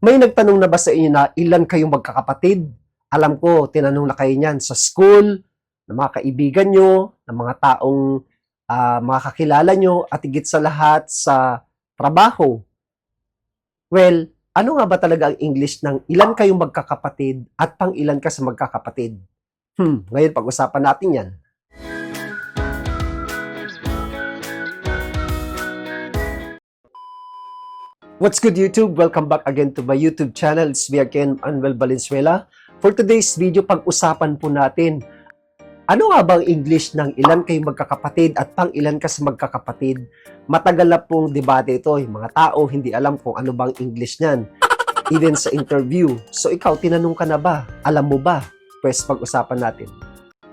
May nagtanong na ba sa inyo na ilan kayong magkakapatid? Alam ko, tinanong na kayo niyan sa school, ng mga kaibigan nyo, ng mga taong mga kakilala nyo, at higit sa lahat sa trabaho. Well, ano nga ba talaga ang English ng ilan kayong magkakapatid at pang ilan ka sa magkakapatid? Ngayon pag-usapan natin yan. What's good YouTube? Welcome back again to my YouTube channel. It's me again, Manuel Valenzuela. For today's video, pag-usapan po natin, ano nga ba ang English ng ilan kayong magkakapatid at pang ilan ka sa magkakapatid? Matagal na pong debate ito. Yung mga tao hindi alam kung ano bang English niyan. Even sa interview. So ikaw, tinanong ka na ba? Alam mo ba? Pwes pag-usapan natin.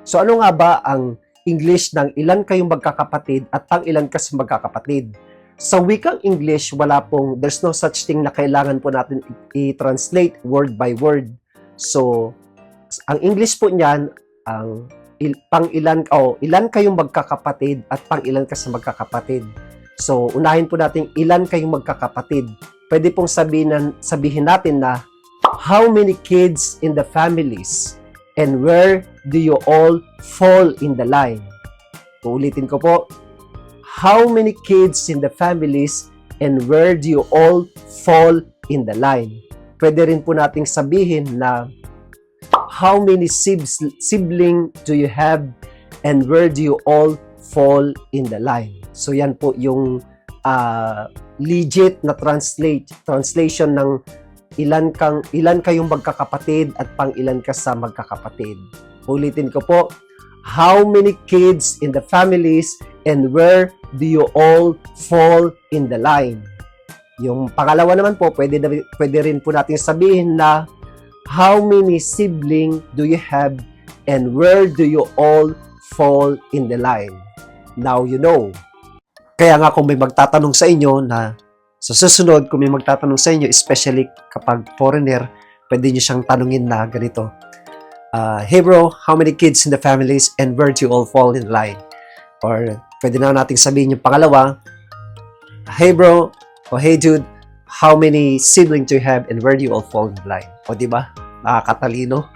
So ano nga ba ang English ng ilan kayong magkakapatid at pang ilan ka sa magkakapatid? Sa wikang English, there's no such thing na kailangan po natin i-translate word by word. So, ang English po niyan, ang ilan kayong magkakapatid at pang ilan ka sa magkakapatid. So, unahin po natin ilan kayong magkakapatid. Pwede pong sabihin natin na, how many kids in the families and where do you all fall in the line? Uulitin ko po, how many kids in the families and where do you all fall in the line? Pwede rin po nating sabihin na how many sibling do you have and where do you all fall in the line? So yan po yung legit na translation ng ilan kayong magkakapatid at pang ilan ka sa magkakapatid. Ulitin ko po, how many kids in the families and where do you all fall in the line? Yung pangalawa naman po, pwede rin po natin sabihin na how many sibling do you have and where do you all fall in the line? Now you know. Kaya nga kung may magtatanong sa inyo na sa susunod, kung may magtatanong sa inyo, especially kapag foreigner, pwede nyo siyang tanungin na ganito. Hey bro, how many kids in the families and where do you all fall in line? Or pwede na nating sabihin yung pangalawa, hey bro, o hey dude, how many siblings do you have and where do you all fall in line? O diba? Nakakatalino.